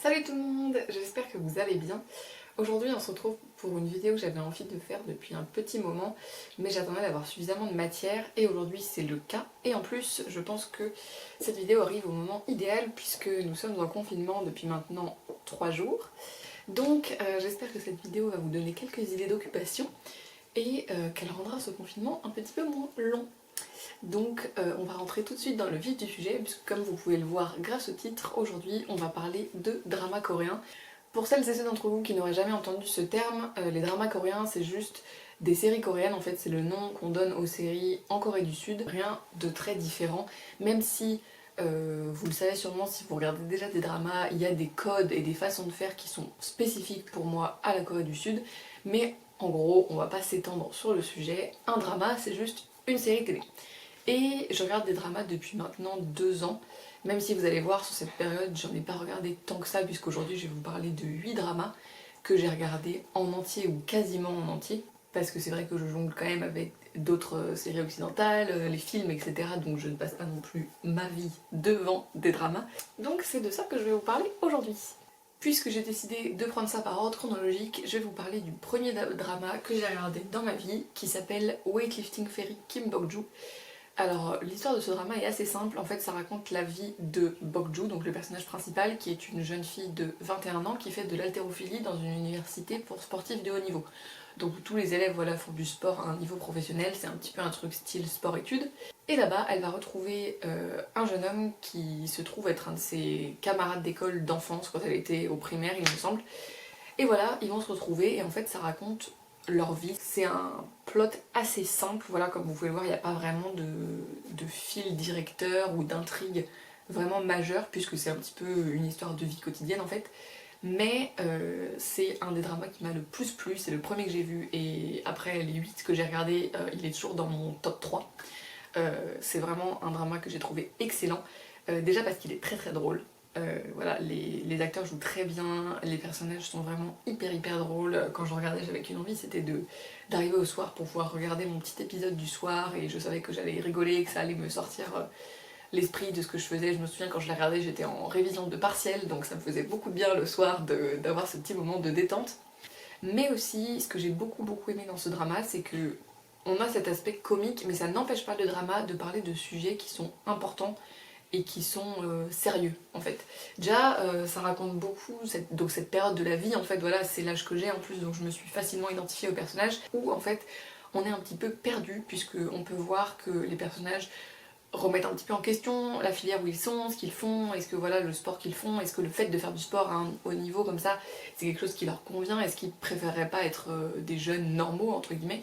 Salut tout le monde, j'espère que vous allez bien. Aujourd'hui on se retrouve pour une vidéo que j'avais envie de faire depuis un petit moment, mais j'attendais d'avoir suffisamment de matière et aujourd'hui c'est le cas. Et en plus je pense que cette vidéo arrive au moment idéal puisque nous sommes en confinement depuis maintenant 3 jours. Donc j'espère que cette vidéo va vous donner quelques idées d'occupation et qu'elle rendra ce confinement un petit peu moins long. Donc on va rentrer tout de suite dans le vif du sujet, puisque comme vous pouvez le voir grâce au titre, aujourd'hui on va parler de drama coréen. Pour celles et ceux d'entre vous qui n'auraient jamais entendu ce terme, les dramas coréens c'est juste des séries coréennes, en fait c'est le nom qu'on donne aux séries en Corée du Sud. Rien de très différent, même si vous le savez sûrement si vous regardez déjà des dramas, il y a des codes et des façons de faire qui sont spécifiques pour moi à la Corée du Sud, mais en gros on va pas s'étendre sur le sujet. Un drama c'est juste une série télé. Et je regarde des dramas depuis maintenant 2 ans, même si vous allez voir sur cette période j'en ai pas regardé tant que ça, puisqu'aujourd'hui je vais vous parler de 8 dramas que j'ai regardés en entier ou quasiment en entier, parce que c'est vrai que je jongle quand même avec d'autres séries occidentales, les films, etc. Donc je ne passe pas non plus ma vie devant des dramas. Donc c'est de ça que je vais vous parler aujourd'hui. Puisque j'ai décidé de prendre ça par ordre chronologique, je vais vous parler du premier drama que j'ai regardé dans ma vie, qui s'appelle Weightlifting Fairy Kim Bok-joo. Alors l'histoire de ce drama est assez simple, en fait ça raconte la vie de Bok-joo, donc le personnage principal, qui est une jeune fille de 21 ans qui fait de l'haltérophilie dans une université pour sportifs de haut niveau. Donc tous les élèves voilà, font du sport à un niveau professionnel, c'est un petit peu un truc style sport-études. Et là-bas elle va retrouver un jeune homme qui se trouve être un de ses camarades d'école d'enfance quand elle était au primaire il me semble. Et voilà, ils vont se retrouver et en fait ça raconte leur vie. C'est un plot assez simple, voilà, comme vous pouvez le voir, il n'y a pas vraiment de fil directeur ou d'intrigue vraiment majeure, puisque c'est un petit peu une histoire de vie quotidienne en fait. Mais c'est un des dramas qui m'a le plus plu, c'est le premier que j'ai vu, et après les 8 que j'ai regardés, il est toujours dans mon top 3. C'est vraiment un drama que j'ai trouvé excellent, déjà parce qu'il est très très drôle. Voilà, les acteurs jouent très bien, les personnages sont vraiment hyper drôles. Quand je regardais, j'avais qu'une envie, c'était d'arriver au soir pour pouvoir regarder mon petit épisode du soir, et je savais que j'allais rigoler, que ça allait me sortir l'esprit de ce que je faisais. Je me souviens quand je l'ai regardé, j'étais en révision de partiel, donc ça me faisait beaucoup de bien le soir d'avoir ce petit moment de détente. Mais aussi, ce que j'ai beaucoup aimé dans ce drama, c'est que on a cet aspect comique, mais ça n'empêche pas le drama de parler de sujets qui sont importants et qui sont sérieux en fait. Déjà ça raconte beaucoup cette période de la vie, en fait voilà, c'est l'âge que j'ai en plus, donc je me suis facilement identifiée au personnage, où en fait on est un petit peu perdu, puisque on peut voir que les personnages remettent un petit peu en question la filière où ils sont, ce qu'ils font, est-ce que voilà le sport qu'ils font, est-ce que le fait de faire du sport à un haut niveau comme ça c'est quelque chose qui leur convient, est-ce qu'ils préféreraient pas être des jeunes normaux entre guillemets.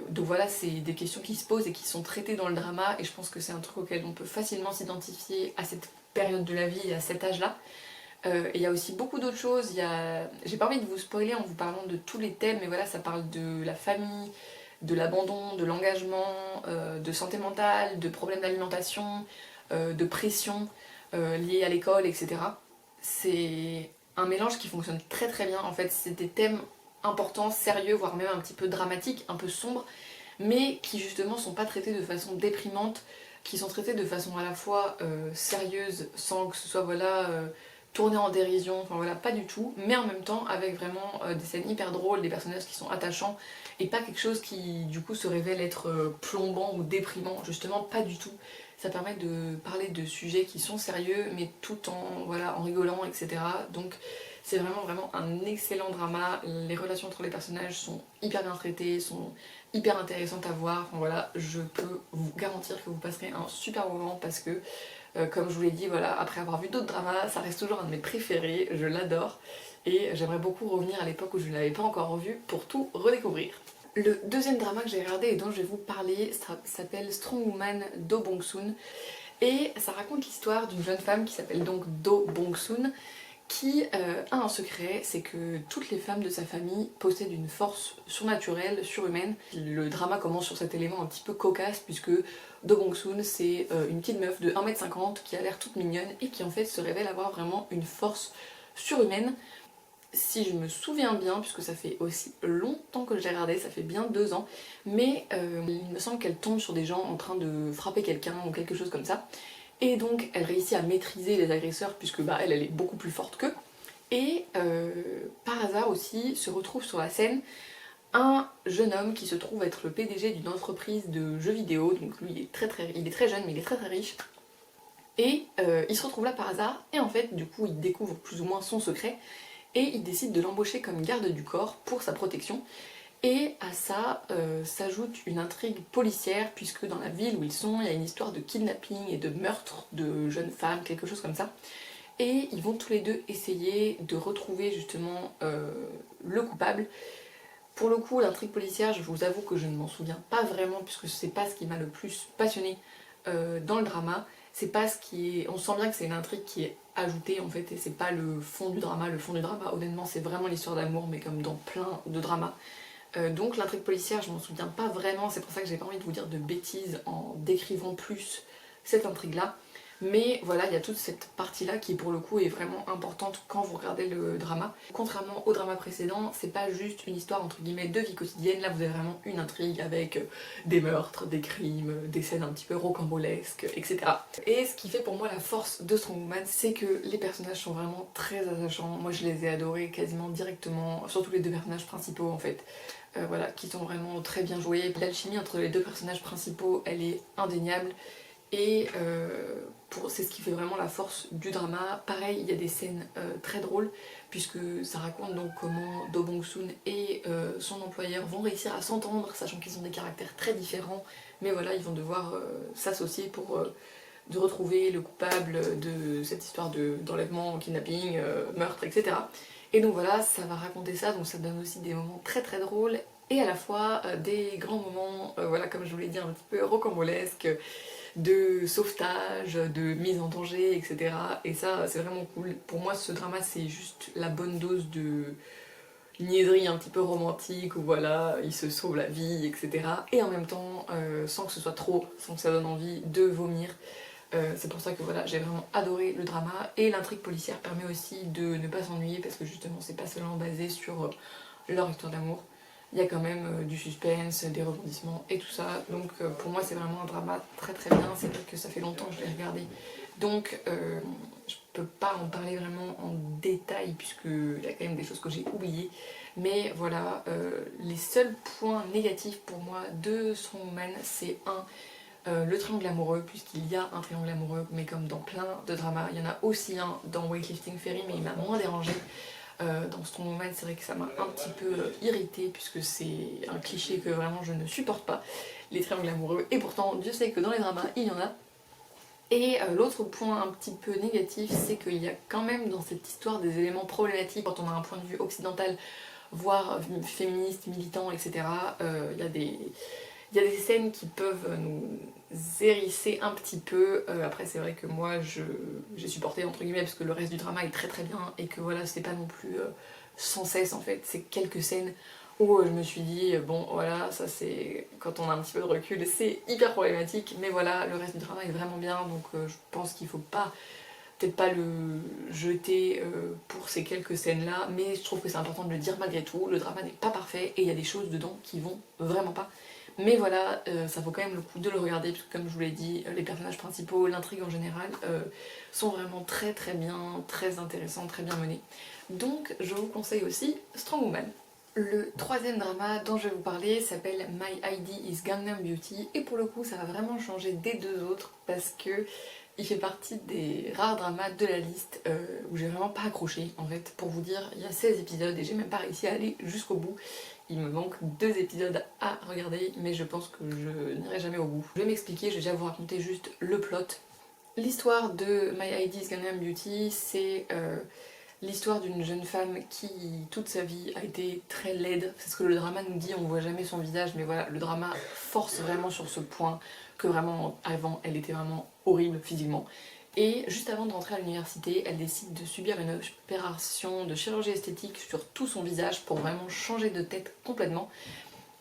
Donc voilà, c'est des questions qui se posent et qui sont traitées dans le drama, et je pense que c'est un truc auquel on peut facilement s'identifier à cette période de la vie et à cet âge-là. Et il y a aussi beaucoup d'autres choses, j'ai pas envie de vous spoiler en vous parlant de tous les thèmes, mais voilà, ça parle de la famille, de l'abandon, de l'engagement, de santé mentale, de problèmes d'alimentation, de pression liée à l'école, etc. C'est un mélange qui fonctionne très bien, en fait, c'est des thèmes importants, sérieux, voire même un petit peu dramatiques, un peu sombres, mais qui justement sont pas traités de façon déprimante, qui sont traités de façon à la fois sérieuse, sans que ce soit voilà, tourné en dérision, enfin voilà, pas du tout, mais en même temps avec vraiment des scènes hyper drôles, des personnages qui sont attachants, et pas quelque chose qui du coup se révèle être plombant ou déprimant, justement pas du tout. Ça permet de parler de sujets qui sont sérieux, mais tout en, voilà, en rigolant, etc. Donc c'est vraiment un excellent drama. Les relations entre les personnages sont hyper bien traitées, sont hyper intéressantes à voir. Enfin voilà, je peux vous garantir que vous passerez un super moment, parce que comme je vous l'ai dit, voilà, après avoir vu d'autres dramas, ça reste toujours un de mes préférés, je l'adore. Et j'aimerais beaucoup revenir à l'époque où je ne l'avais pas encore revu pour tout redécouvrir. Le deuxième drama que j'ai regardé et dont je vais vous parler s'appelle Strong Woman Do Bong-soon, et ça raconte l'histoire d'une jeune femme qui s'appelle donc Do Bong-soon, qui a un secret, c'est que toutes les femmes de sa famille possèdent une force surnaturelle, surhumaine. Le drama commence sur cet élément un petit peu cocasse, puisque Do Bong-soon c'est une petite meuf de 1m50 qui a l'air toute mignonne et qui en fait se révèle avoir vraiment une force surhumaine. Si je me souviens bien, puisque ça fait aussi longtemps que j'ai regardé, ça fait bien 2 ans, mais il me semble qu'elle tombe sur des gens en train de frapper quelqu'un ou quelque chose comme ça. Et donc elle réussit à maîtriser les agresseurs puisque bah, elle est beaucoup plus forte qu'eux. Et par hasard aussi se retrouve sur la scène un jeune homme qui se trouve être le PDG d'une entreprise de jeux vidéo, donc lui il est très jeune mais il est très riche. Et il se retrouve là par hasard et en fait du coup il découvre plus ou moins son secret et il décide de l'embaucher comme garde du corps pour sa protection. Et à ça s'ajoute une intrigue policière puisque dans la ville où ils sont, il y a une histoire de kidnapping et de meurtre de jeunes femmes, quelque chose comme ça. Et ils vont tous les deux essayer de retrouver justement le coupable. Pour le coup, l'intrigue policière, je vous avoue que je ne m'en souviens pas vraiment puisque c'est pas ce qui m'a le plus passionné dans le drama. C'est pas ce qui est... On sent bien que c'est une intrigue qui est ajoutée en fait et c'est pas le fond du drama. Le fond du drama, honnêtement, c'est vraiment l'histoire d'amour mais comme dans plein de dramas. Donc l'intrigue policière, je m'en souviens pas vraiment, c'est pour ça que j'ai pas envie de vous dire de bêtises en décrivant plus cette intrigue-là. Mais voilà, il y a toute cette partie-là qui pour le coup est vraiment importante quand vous regardez le drama. Contrairement au drama précédent, c'est pas juste une histoire entre guillemets de vie quotidienne, là vous avez vraiment une intrigue avec des meurtres, des crimes, des scènes un petit peu rocambolesques, etc. Et ce qui fait pour moi la force de Strong Woman, c'est que les personnages sont vraiment très attachants. Moi je les ai adorés quasiment directement, surtout les deux personnages principaux en fait. Voilà, qui sont vraiment très bien joués. L'alchimie entre les deux personnages principaux, elle est indéniable. Et c'est ce qui fait vraiment la force du drama. Pareil, il y a des scènes très drôles, puisque ça raconte donc comment Do Bong-soon et son employeur vont réussir à s'entendre, sachant qu'ils ont des caractères très différents, mais voilà, ils vont devoir s'associer pour de retrouver le coupable de cette histoire d'enlèvement, kidnapping, meurtre, etc. Et donc voilà, ça va raconter ça, donc ça donne aussi des moments très très drôles, et à la fois des grands moments, voilà, comme je vous l'ai dit, un petit peu rocambolesques, de sauvetage, de mise en danger, etc. Et ça, c'est vraiment cool. Pour moi, ce drama, c'est juste la bonne dose de niaiserie un petit peu romantique, où voilà, il se sauve la vie, etc. Et en même temps, sans que ce soit trop, sans que ça donne envie de vomir. C'est pour ça que voilà, j'ai vraiment adoré le drama. Et l'intrigue policière permet aussi de ne pas s'ennuyer, parce que justement, c'est pas seulement basé sur leur histoire d'amour. Il y a quand même du suspense, des rebondissements et tout ça. Donc pour moi c'est vraiment un drama très très bien. C'est vrai que ça fait longtemps que je l'ai regardé. Donc je peux pas en parler vraiment en détail puisqu'il y a quand même des choses que j'ai oubliées. Mais voilà, les seuls points négatifs pour moi de Strongman, c'est le triangle amoureux, puisqu'il y a un triangle amoureux, mais comme dans plein de dramas. Il y en a aussi un dans Weightlifting Fairy, mais il m'a moins dérangé. Dans Strong Woman, c'est vrai que ça m'a un petit peu irritée puisque c'est un cliché que vraiment je ne supporte pas, les triangles amoureux, et pourtant Dieu sait que dans les dramas il y en a. Et l'autre point un petit peu négatif, c'est qu'il y a quand même dans cette histoire des éléments problématiques quand on a un point de vue occidental, voire féministe, militant, etc. Il y a des scènes qui peuvent nous hérisser un petit peu. Après c'est vrai que moi j'ai supporté entre guillemets parce que le reste du drama est très très bien et que voilà, c'est pas non plus sans cesse en fait. C'est quelques scènes où je me suis dit bon voilà, ça c'est quand on a un petit peu de recul, c'est hyper problématique, mais voilà, le reste du drama est vraiment bien, donc je pense qu'il faut pas peut-être pas le jeter pour ces quelques scènes là, mais je trouve que c'est important de le dire malgré tout. Le drama n'est pas parfait et il y a des choses dedans qui vont vraiment pas. Mais voilà, ça vaut quand même le coup de le regarder, puisque comme je vous l'ai dit, les personnages principaux, l'intrigue en général, sont vraiment très très bien, très intéressants, très bien menés. Donc je vous conseille aussi Strong Woman. Le troisième drama dont je vais vous parler s'appelle My ID is Gangnam Beauty, et pour le coup ça va vraiment changer des deux autres, parce que il fait partie des rares dramas de la liste où j'ai vraiment pas accroché en fait. Pour vous dire, il y a 16 épisodes et j'ai même pas réussi à aller jusqu'au bout. Il me manque 2 épisodes à regarder, mais je pense que je n'irai jamais au bout. Je vais m'expliquer, je vais déjà vous raconter juste le plot. L'histoire de My ID is Gangnam Beauty, c'est l'histoire d'une jeune femme qui, toute sa vie, a été très laide. C'est ce que le drama nous dit, on ne voit jamais son visage, mais voilà, le drama force vraiment sur ce point, que vraiment, avant, elle était vraiment horrible physiquement. Et juste avant de rentrer à l'université, elle décide de subir une opération de chirurgie esthétique sur tout son visage pour vraiment changer de tête complètement.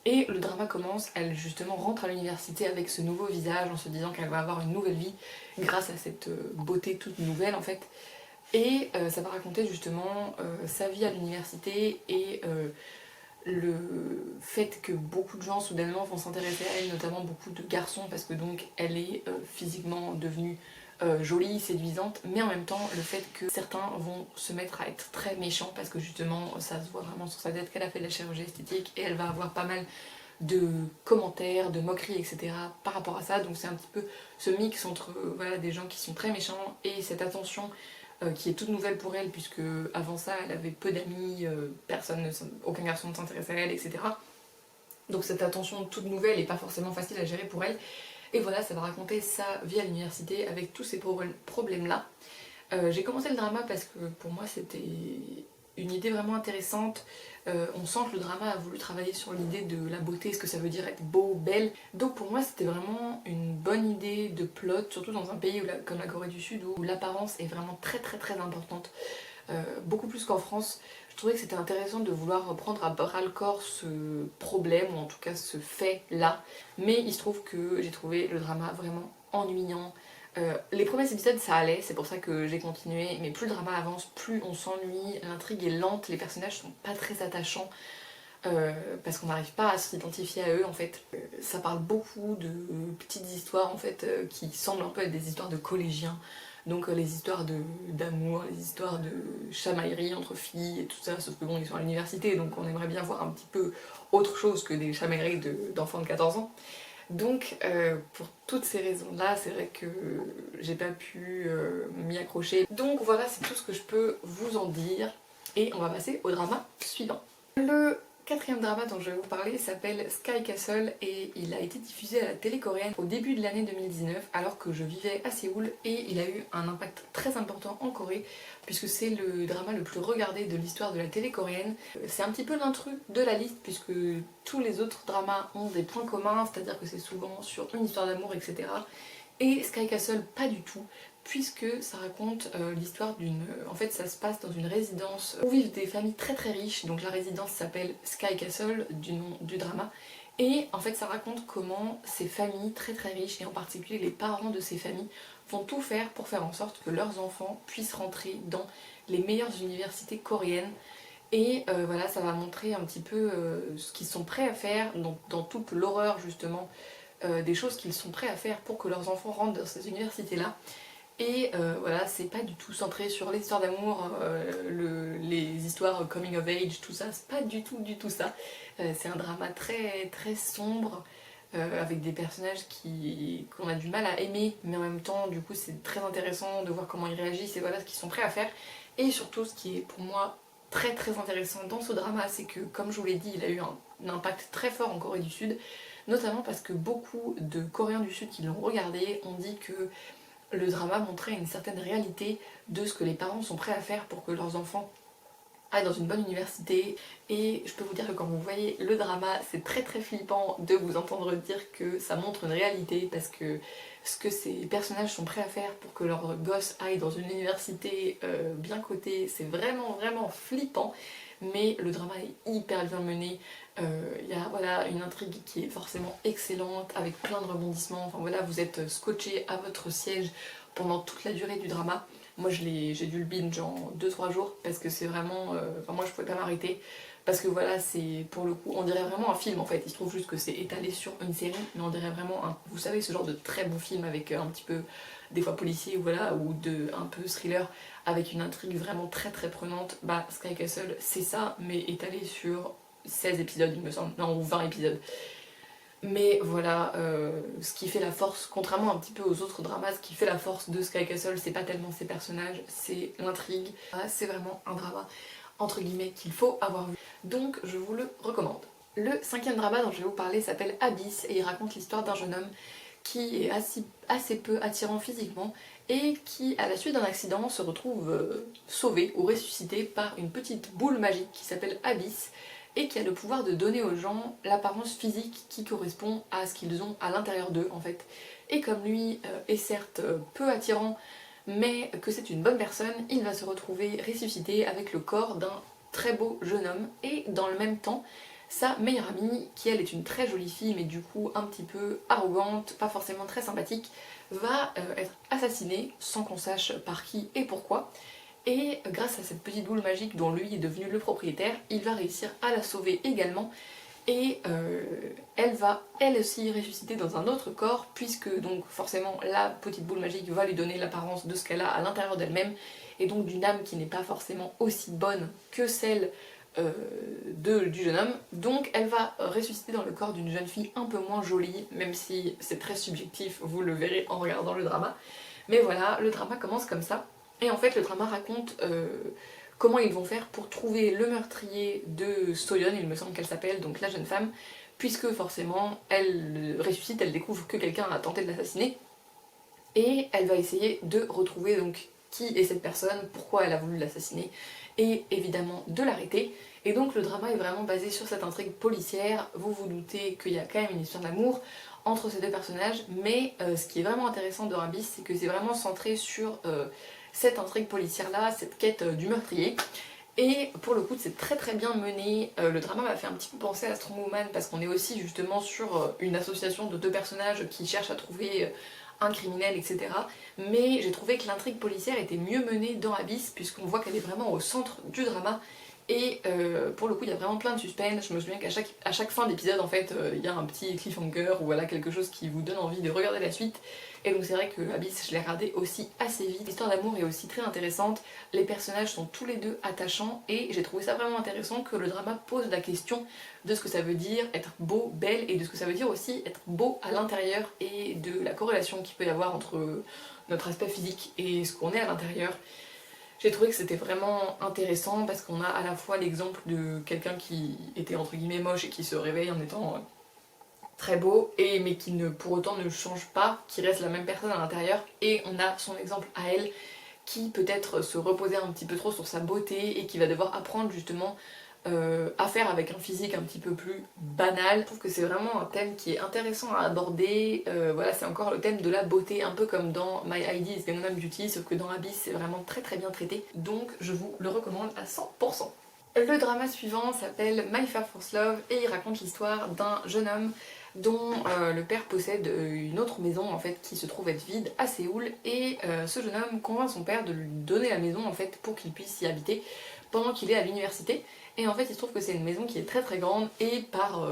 Et le drama commence, elle justement rentre à l'université avec ce nouveau visage en se disant qu'elle va avoir une nouvelle vie grâce à cette beauté toute nouvelle en fait. Et ça va raconter justement sa vie à l'université et le fait que beaucoup de gens soudainement vont s'intéresser à elle, notamment beaucoup de garçons, parce que donc elle est physiquement devenue jolie, séduisante, mais en même temps le fait que certains vont se mettre à être très méchants parce que justement ça se voit vraiment sur sa tête qu'elle a fait de la chirurgie esthétique et elle va avoir pas mal de commentaires, de moqueries, etc. par rapport à ça. Donc c'est un petit peu ce mix entre voilà, des gens qui sont très méchants et cette attention qui est toute nouvelle pour elle, puisque avant ça elle avait peu d'amis, aucun garçon ne s'intéressait à elle, etc. Donc cette attention toute nouvelle n'est pas forcément facile à gérer pour elle. Et voilà, ça va raconter sa vie à l'université avec tous ces problèmes-là. J'ai commencé le drama parce que pour moi c'était une idée vraiment intéressante. On sent que le drama a voulu travailler sur l'idée de la beauté, ce que ça veut dire être beau, belle. Donc pour moi c'était vraiment une bonne idée de plot, surtout dans un pays comme la Corée du Sud où l'apparence est vraiment très très très importante. Beaucoup plus qu'en France. Je trouvais que c'était intéressant de vouloir prendre à bras le corps ce problème, ou en tout cas ce fait-là. Mais il se trouve que j'ai trouvé le drama vraiment ennuyant. Les premiers épisodes ça allait, c'est pour ça que j'ai continué, mais plus le drama avance, plus on s'ennuie, l'intrigue est lente, les personnages sont pas très attachants. Parce qu'on n'arrive pas à s'identifier à eux en fait. Ça parle beaucoup de petites histoires en fait qui semblent un peu être des histoires de collégiens. Donc les histoires d'amour, les histoires de chamaillerie entre filles et tout ça, sauf que bon ils sont à l'université donc on aimerait bien voir un petit peu autre chose que des chamailleries d'enfants de 14 ans. Donc pour toutes ces raisons là c'est vrai que j'ai pas pu m'y accrocher. Donc voilà, c'est tout ce que je peux vous en dire et on va passer au drama suivant. Le quatrième drama dont je vais vous parler s'appelle Sky Castle et il a été diffusé à la télé coréenne au début de l'année 2019 alors que je vivais à Séoul et il a eu un impact très important en Corée puisque c'est le drama le plus regardé de l'histoire de la télé coréenne. C'est un petit peu l'intrus de la liste puisque tous les autres dramas ont des points communs, c'est-à-dire que c'est souvent sur une histoire d'amour, etc. Et Sky Castle pas du tout, puisque ça raconte l'histoire d'une... En fait ça se passe dans une résidence où vivent des familles très très riches, donc la résidence s'appelle Sky Castle du nom du drama, et en fait ça raconte comment ces familles très très riches, et en particulier les parents de ces familles, vont tout faire pour faire en sorte que leurs enfants puissent rentrer dans les meilleures universités coréennes. Et voilà, ça va montrer un petit peu ce qu'ils sont prêts à faire, donc dans toute l'horreur justement, des choses qu'ils sont prêts à faire pour que leurs enfants rentrent dans ces universités-là. Et voilà, c'est pas du tout centré sur les histoires d'amour, les histoires coming of age, tout ça, c'est pas du tout ça. C'est un drama très très sombre, avec des personnages qu'on a du mal à aimer, mais en même temps, du coup, c'est très intéressant de voir comment ils réagissent et voilà ce qu'ils sont prêts à faire. Et surtout, ce qui est pour moi très très intéressant dans ce drama, c'est que, comme je vous l'ai dit, il a eu un impact très fort en Corée du Sud, notamment parce que beaucoup de Coréens du Sud qui l'ont regardé ont dit que le drama montrait une certaine réalité de ce que les parents sont prêts à faire pour que leurs enfants aillent dans une bonne université. Et je peux vous dire que quand vous voyez le drama, c'est très très flippant de vous entendre dire que ça montre une réalité, parce que ce que ces personnages sont prêts à faire pour que leurs gosses aillent dans une université bien cotée, c'est vraiment vraiment flippant. Mais le drama est hyper bien mené, il y a voilà, une intrigue qui est forcément excellente, avec plein de rebondissements, enfin voilà, vous êtes scotché à votre siège pendant toute la durée du drama. Moi j'ai dû le binge en 2-3 jours, parce que c'est vraiment... Enfin moi je pouvais pas m'arrêter, parce que voilà, c'est pour le coup, on dirait vraiment un film en fait, il se trouve juste que c'est étalé sur une série, mais on dirait vraiment vous savez, ce genre de très bon film avec un petit peu, des fois policier, voilà, ou un peu thriller, avec une intrigue vraiment très très prenante. Bah Sky Castle c'est ça, mais étalé sur 16 épisodes il me semble, non, ou 20 épisodes. Mais voilà, ce qui fait la force, contrairement un petit peu aux autres dramas, ce qui fait la force de Sky Castle, c'est pas tellement ses personnages, c'est l'intrigue. C'est vraiment un drama, entre guillemets, qu'il faut avoir vu. Donc je vous le recommande. Le cinquième drama dont je vais vous parler s'appelle Abyss, et il raconte l'histoire d'un jeune homme qui est assez peu attirant physiquement, et qui, à la suite d'un accident, se retrouve sauvé ou ressuscité par une petite boule magique qui s'appelle Abyss, et qui a le pouvoir de donner aux gens l'apparence physique qui correspond à ce qu'ils ont à l'intérieur d'eux en fait. Et comme lui est certes peu attirant, mais que c'est une bonne personne, il va se retrouver ressuscité avec le corps d'un très beau jeune homme, et dans le même temps, sa meilleure amie, qui elle est une très jolie fille mais du coup un petit peu arrogante, pas forcément très sympathique, va être assassinée sans qu'on sache par qui et pourquoi. Et grâce à cette petite boule magique dont lui est devenu le propriétaire, il va réussir à la sauver également. et elle va elle aussi ressusciter dans un autre corps, puisque donc forcément la petite boule magique va lui donner l'apparence de ce qu'elle a à l'intérieur d'elle-même, et donc d'une âme qui n'est pas forcément aussi bonne que celle du jeune homme. Donc elle va ressusciter dans le corps d'une jeune fille un peu moins jolie, même si c'est très subjectif, vous le verrez en regardant le drama. Mais voilà, le drama commence comme ça, et en fait le drama raconte comment ils vont faire pour trouver le meurtrier de Soyeon, il me semble qu'elle s'appelle, donc la jeune femme, puisque forcément elle ressuscite, elle découvre que quelqu'un a tenté de l'assassiner, et elle va essayer de retrouver donc qui est cette personne, pourquoi elle a voulu l'assassiner, et évidemment de l'arrêter. Et donc le drama est vraiment basé sur cette intrigue policière. Vous vous doutez qu'il y a quand même une histoire d'amour entre ces deux personnages, mais ce qui est vraiment intéressant de Rabis, c'est que c'est vraiment centré sur cette intrigue policière là, cette quête du meurtrier. Et pour le coup c'est très très bien mené. Le drama m'a fait un petit peu penser à Strong Woman, parce qu'on est aussi justement sur une association de deux personnages qui cherchent à trouver un criminel, etc. Mais j'ai trouvé que l'intrigue policière était mieux menée dans Abyss, puisqu'on voit qu'elle est vraiment au centre du drama. Et pour le coup il y a vraiment plein de suspense. Je me souviens qu'à chaque fin d'épisode en fait il y a un petit cliffhanger ou voilà quelque chose qui vous donne envie de regarder la suite. Et donc c'est vrai que Abyss je l'ai regardé aussi assez vite. L'histoire d'amour est aussi très intéressante, les personnages sont tous les deux attachants, et j'ai trouvé ça vraiment intéressant que le drama pose la question de ce que ça veut dire être beau, belle, et de ce que ça veut dire aussi être beau à l'intérieur, et de la corrélation qu'il peut y avoir entre notre aspect physique et ce qu'on est à l'intérieur. J'ai trouvé que c'était vraiment intéressant parce qu'on a à la fois l'exemple de quelqu'un qui était entre guillemets moche et qui se réveille en étant très beau, mais qui ne pour autant ne change pas, qui reste la même personne à l'intérieur, et on a son exemple à elle qui peut-être se reposait un petit peu trop sur sa beauté et qui va devoir apprendre justement à faire avec un physique un petit peu plus banal. Je trouve que c'est vraiment un thème qui est intéressant à aborder. Voilà, c'est encore le thème de la beauté, un peu comme dans My ID is Gangnam Beauty, sauf que dans Abyss c'est vraiment très très bien traité, donc je vous le recommande à 100%. Le drama suivant s'appelle My Fair First Love, et il raconte l'histoire d'un jeune homme dont le père possède une autre maison en fait qui se trouve être vide à Séoul, et ce jeune homme convainc son père de lui donner la maison en fait pour qu'il puisse y habiter pendant qu'il est à l'université. Et en fait il se trouve que c'est une maison qui est très très grande, et par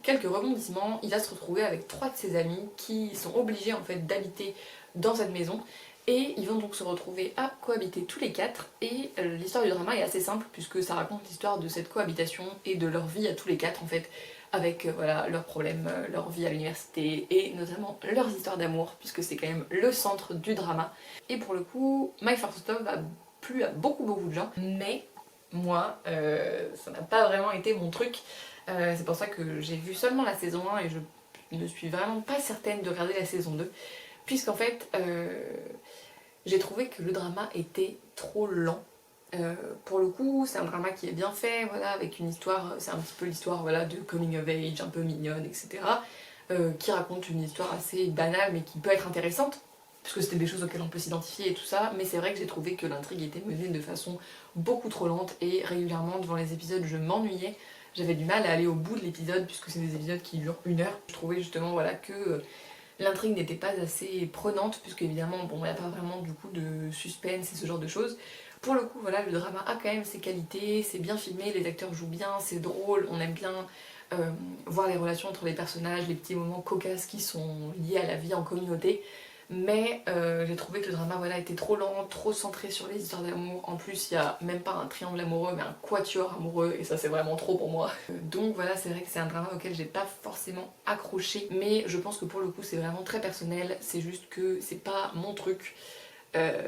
quelques rebondissements il va se retrouver avec 3 de ses amis qui sont obligés en fait d'habiter dans cette maison. Et ils vont donc se retrouver à cohabiter tous les 4, et l'histoire du drama est assez simple puisque ça raconte l'histoire de cette cohabitation et de leur vie à tous les 4 en fait, avec voilà, leurs problèmes, leur vie à l'université, et notamment leurs histoires d'amour, puisque c'est quand même le centre du drama. Et pour le coup, My First Love a plu à beaucoup de gens, mais moi, ça n'a pas vraiment été mon truc. C'est pour ça que j'ai vu seulement la saison 1 et je ne suis vraiment pas certaine de regarder la saison 2, puisqu'en fait j'ai trouvé que le drama était trop lent. Pour le coup c'est un drama qui est bien fait, voilà, avec une histoire, c'est un petit peu l'histoire voilà, de coming of age, un peu mignonne, etc. Qui raconte une histoire assez banale mais qui peut être intéressante, puisque c'était des choses auxquelles on peut s'identifier et tout ça, mais c'est vrai que j'ai trouvé que l'intrigue était menée de façon beaucoup trop lente, et régulièrement devant les épisodes je m'ennuyais, j'avais du mal à aller au bout de l'épisode puisque c'est des épisodes qui durent 1 heure. Je trouvais justement voilà, que l'intrigue n'était pas assez prenante, puisque évidemment bon, il n'y a pas vraiment du coup de suspense et ce genre de choses. Pour le coup voilà, le drama a quand même ses qualités, c'est bien filmé, les acteurs jouent bien, c'est drôle, on aime bien voir les relations entre les personnages, les petits moments cocasses qui sont liés à la vie en communauté. Mais j'ai trouvé que le drama voilà, était trop lent, trop centré sur les histoires d'amour. En plus il n'y a même pas un triangle amoureux mais un quatuor amoureux, et ça c'est vraiment trop pour moi. Donc voilà, c'est vrai que c'est un drama auquel j'ai pas forcément accroché, mais je pense que pour le coup c'est vraiment très personnel, c'est juste que c'est pas mon truc.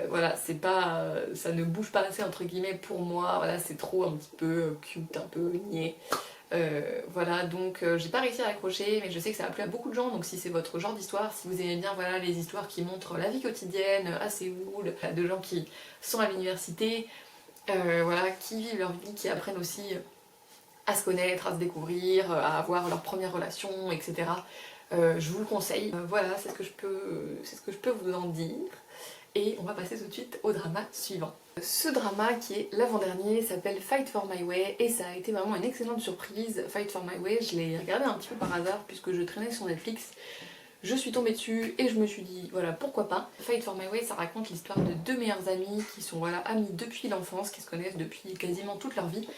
Voilà, c'est pas, ça ne bouge pas assez entre guillemets pour moi, voilà, c'est trop un petit peu cute, un peu niais. Voilà, donc j'ai pas réussi à accrocher, mais je sais que ça a plu à beaucoup de gens, donc si c'est votre genre d'histoire, si vous aimez bien voilà, les histoires qui montrent la vie quotidienne à Séoul, de gens qui sont à l'université, voilà, qui vivent leur vie, qui apprennent aussi à se connaître, à se découvrir, à avoir leurs premières relations, etc. Je vous le conseille. Voilà, c'est ce que je peux vous en dire. Et on va passer tout de suite au drama suivant. Ce drama, qui est l'avant-dernier, s'appelle Fight for My Way, et ça a été vraiment une excellente surprise. Fight for My Way, je l'ai regardé un petit peu par hasard puisque je traînais sur Netflix. Je suis tombée dessus et je me suis dit voilà, pourquoi pas. Fight for My Way, ça raconte l'histoire de 2 meilleures amies qui sont voilà, amies depuis l'enfance, qui se connaissent depuis quasiment toute leur vie,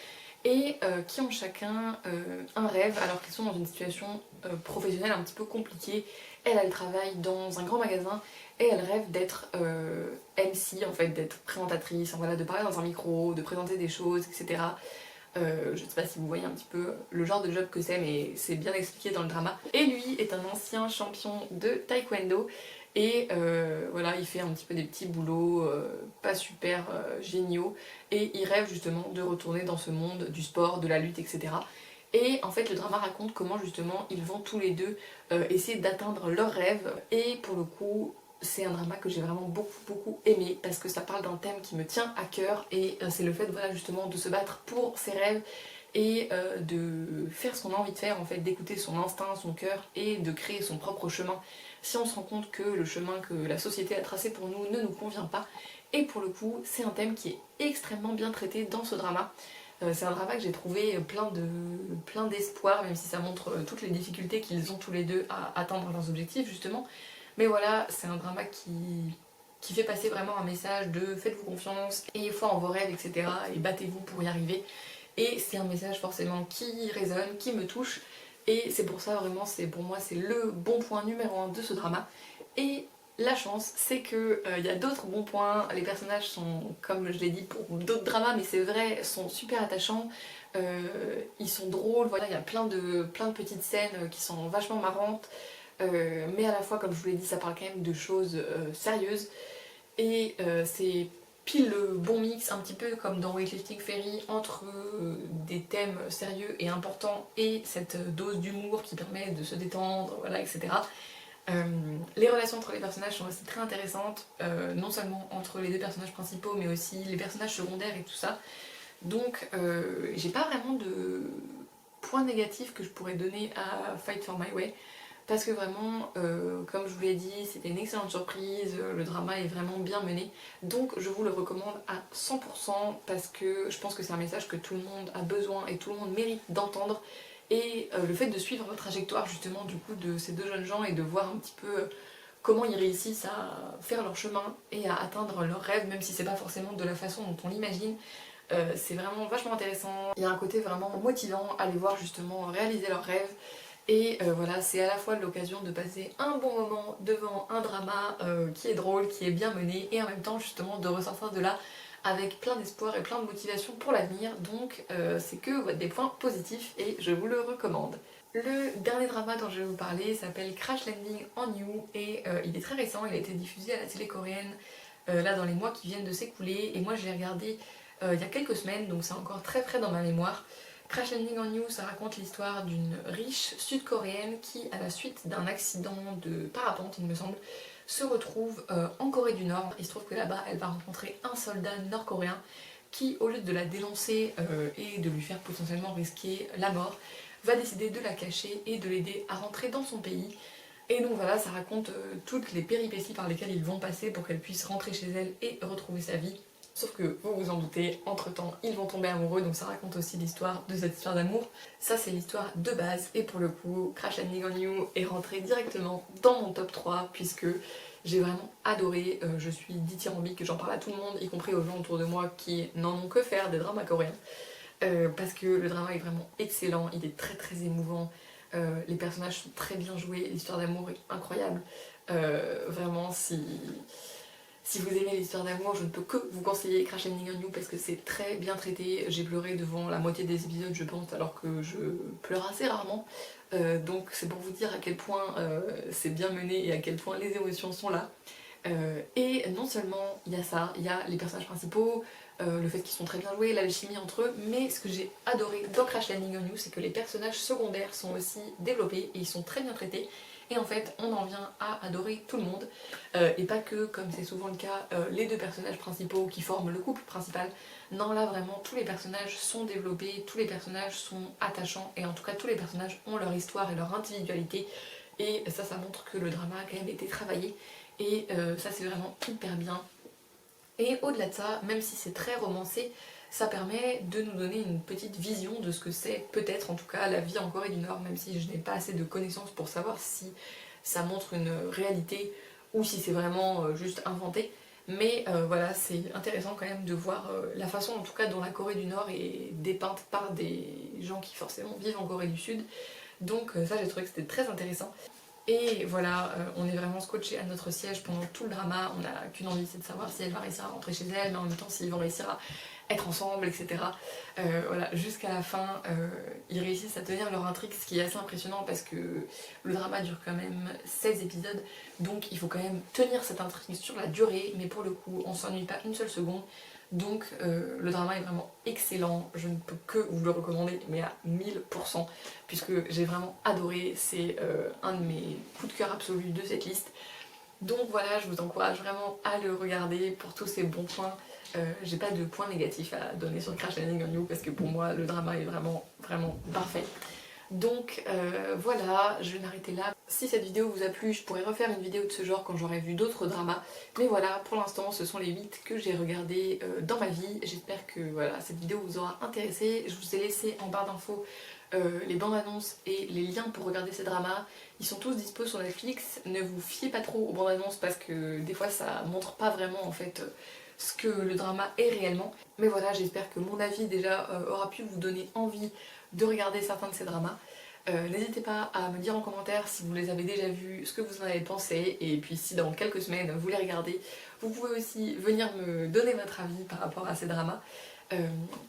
et qui ont chacun un rêve alors qu'ils sont dans une situation professionnelle un petit peu compliquée. Elle travaille dans un grand magasin et elle rêve d'être MC en fait, d'être présentatrice, enfin, voilà, de parler dans un micro, de présenter des choses, etc. Je sais pas si vous voyez un petit peu le genre de job que c'est, mais c'est bien expliqué dans le drama. Et lui est un ancien champion de taekwondo et voilà, il fait un petit peu des petits boulots pas super géniaux et il rêve justement de retourner dans ce monde du sport, de la lutte, etc. Et en fait le drama raconte comment justement ils vont tous les deux essayer d'atteindre leurs rêves et pour le coup c'est un drama que j'ai vraiment beaucoup aimé parce que ça parle d'un thème qui me tient à cœur et c'est le fait voilà, justement de se battre pour ses rêves et de faire ce qu'on a envie de faire en fait, d'écouter son instinct, son cœur et de créer son propre chemin si on se rend compte que le chemin que la société a tracé pour nous ne nous convient pas. Et pour le coup c'est un thème qui est extrêmement bien traité dans ce drama. C'est un drama que j'ai trouvé plein d'espoir, même si ça montre toutes les difficultés qu'ils ont tous les deux à atteindre leurs objectifs justement. Mais voilà, c'est un drama qui fait passer vraiment un message de faites-vous confiance, ayez foi en vos rêves, etc. et battez-vous pour y arriver. Et c'est un message forcément qui résonne, qui me touche. Et c'est pour ça vraiment, pour moi, c'est le bon point numéro 1 de ce drama. Et la chance, c'est que y a d'autres bons points. Les personnages sont, comme je l'ai dit pour d'autres dramas, mais c'est vrai, sont super attachants. Ils sont drôles, voilà, il y a plein de petites scènes qui sont vachement marrantes. Mais à la fois, comme je vous l'ai dit, ça parle quand même de choses sérieuses et c'est pile le bon mix, un petit peu comme dans Weightlifting Fairy, entre des thèmes sérieux et importants et cette dose d'humour qui permet de se détendre, voilà, etc. Les relations entre les personnages sont aussi très intéressantes, non seulement entre les deux personnages principaux, mais aussi les personnages secondaires et tout ça. Donc j'ai pas vraiment de points négatifs que je pourrais donner à Fight for My Way. Parce que vraiment, comme je vous l'ai dit, c'était une excellente surprise, le drama est vraiment bien mené. Donc je vous le recommande à 100% parce que je pense que c'est un message que tout le monde a besoin et tout le monde mérite d'entendre. Et le fait de suivre votre trajectoire justement du coup de ces deux jeunes gens et de voir un petit peu comment ils réussissent à faire leur chemin et à atteindre leurs rêves, même si c'est pas forcément de la façon dont on l'imagine, c'est vraiment vachement intéressant. Il y a un côté vraiment motivant à les voir justement réaliser leurs rêves. Et voilà, c'est à la fois l'occasion de passer un bon moment devant un drama qui est drôle, qui est bien mené, et en même temps justement de ressortir de là avec plein d'espoir et plein de motivation pour l'avenir. Donc c'est que des points positifs et je vous le recommande. Le dernier drama dont je vais vous parler s'appelle Crash Landing on You et il est très récent, il a été diffusé à la télé coréenne là dans les mois qui viennent de s'écouler et moi je l'ai regardé il y a quelques semaines donc c'est encore très frais dans ma mémoire. Crash Landing on You, ça raconte l'histoire d'une riche sud-coréenne qui, à la suite d'un accident de parapente, il me semble, se retrouve en Corée du Nord. Il se trouve que là-bas, elle va rencontrer un soldat nord-coréen qui, au lieu de la dénoncer et de lui faire potentiellement risquer la mort, va décider de la cacher et de l'aider à rentrer dans son pays. Et donc voilà, ça raconte toutes les péripéties par lesquelles ils vont passer pour qu'elle puisse rentrer chez elle et retrouver sa vie. Sauf que, vous vous en doutez, entre-temps, ils vont tomber amoureux, donc ça raconte aussi l'histoire de cette histoire d'amour. Ça, c'est l'histoire de base, et pour le coup, Crash Landing on You est rentré directement dans mon top 3, puisque j'ai vraiment adoré, je suis dithyrambique, j'en parle à tout le monde, y compris aux gens autour de moi qui n'en ont que faire des dramas coréens. Parce que le drama est vraiment excellent, il est très émouvant, les personnages sont très bien joués, l'histoire d'amour est incroyable. Vraiment, si vous aimez l'histoire d'amour, je ne peux que vous conseiller Crash Landing on You parce que c'est très bien traité. J'ai pleuré devant la moitié des épisodes, je pense, alors que je pleure assez rarement. Donc c'est pour vous dire à quel point c'est bien mené et à quel point les émotions sont là. Et non seulement il y a ça, il y a les personnages principaux, le fait qu'ils sont très bien joués, l'alchimie entre eux, mais ce que j'ai adoré dans Crash Landing on You, c'est que les personnages secondaires sont aussi développés et ils sont très bien traités. Et en fait, on en vient à adorer tout le monde, et pas que, comme c'est souvent le cas, les deux personnages principaux qui forment le couple principal. Non, là vraiment, tous les personnages sont développés, tous les personnages sont attachants, et en tout cas, tous les personnages ont leur histoire et leur individualité. Et ça montre que le drama a quand même été travaillé, et ça c'est vraiment hyper bien. Et au-delà de ça, même si c'est très romancé, ça permet de nous donner une petite vision de ce que c'est peut-être en tout cas la vie en Corée du Nord, même si je n'ai pas assez de connaissances pour savoir si ça montre une réalité ou si c'est vraiment juste inventé. Mais voilà, c'est intéressant quand même de voir la façon en tout cas dont la Corée du Nord est dépeinte par des gens qui forcément vivent en Corée du Sud. Donc ça j'ai trouvé que c'était très intéressant. Et voilà, on est vraiment scotché à notre siège pendant tout le drama, on n'a qu'une envie, c'est de savoir si elle va réussir à rentrer chez elle, mais en même temps s'ils vont réussir à être ensemble, etc. Voilà, jusqu'à la fin, ils réussissent à tenir leur intrigue, ce qui est assez impressionnant parce que le drama dure quand même 16 épisodes, donc il faut quand même tenir cette intrigue sur la durée, mais pour le coup, on s'ennuie pas une seule seconde. Donc le drama est vraiment excellent, je ne peux que vous le recommander, mais à 1000%, puisque j'ai vraiment adoré, c'est un de mes coups de cœur absolus de cette liste. Donc voilà, je vous encourage vraiment à le regarder pour tous ces bons points. J'ai pas de points négatifs à donner sur Crash Landing on You parce que pour moi le drama est vraiment parfait. Donc voilà, je vais m'arrêter là. Si cette vidéo vous a plu, je pourrais refaire une vidéo de ce genre quand j'aurai vu d'autres dramas. Mais voilà, pour l'instant, ce sont les 8 que j'ai regardés dans ma vie. J'espère que voilà, cette vidéo vous aura intéressé. Je vous ai laissé en barre d'infos les bandes annonces et les liens pour regarder ces dramas. Ils sont tous dispo sur Netflix. Ne vous fiez pas trop aux bandes annonces parce que des fois ça montre pas vraiment en fait ce que le drama est réellement. Mais voilà, j'espère que mon avis déjà aura pu vous donner envie de regarder certains de ces dramas. N'hésitez pas à me dire en commentaire si vous les avez déjà vus, ce que vous en avez pensé, et puis si dans quelques semaines vous les regardez, vous pouvez aussi venir me donner votre avis par rapport à ces dramas.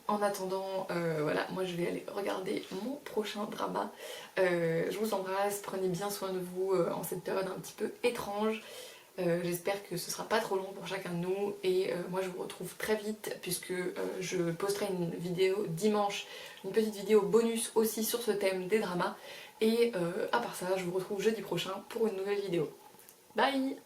En attendant, voilà, moi je vais aller regarder mon prochain drama. Je vous embrasse, prenez bien soin de vous en cette période un petit peu étrange. J'espère que ce sera pas trop long pour chacun de nous et moi je vous retrouve très vite puisque je posterai une vidéo dimanche, une petite vidéo bonus aussi sur ce thème des dramas et à part ça je vous retrouve jeudi prochain pour une nouvelle vidéo. Bye!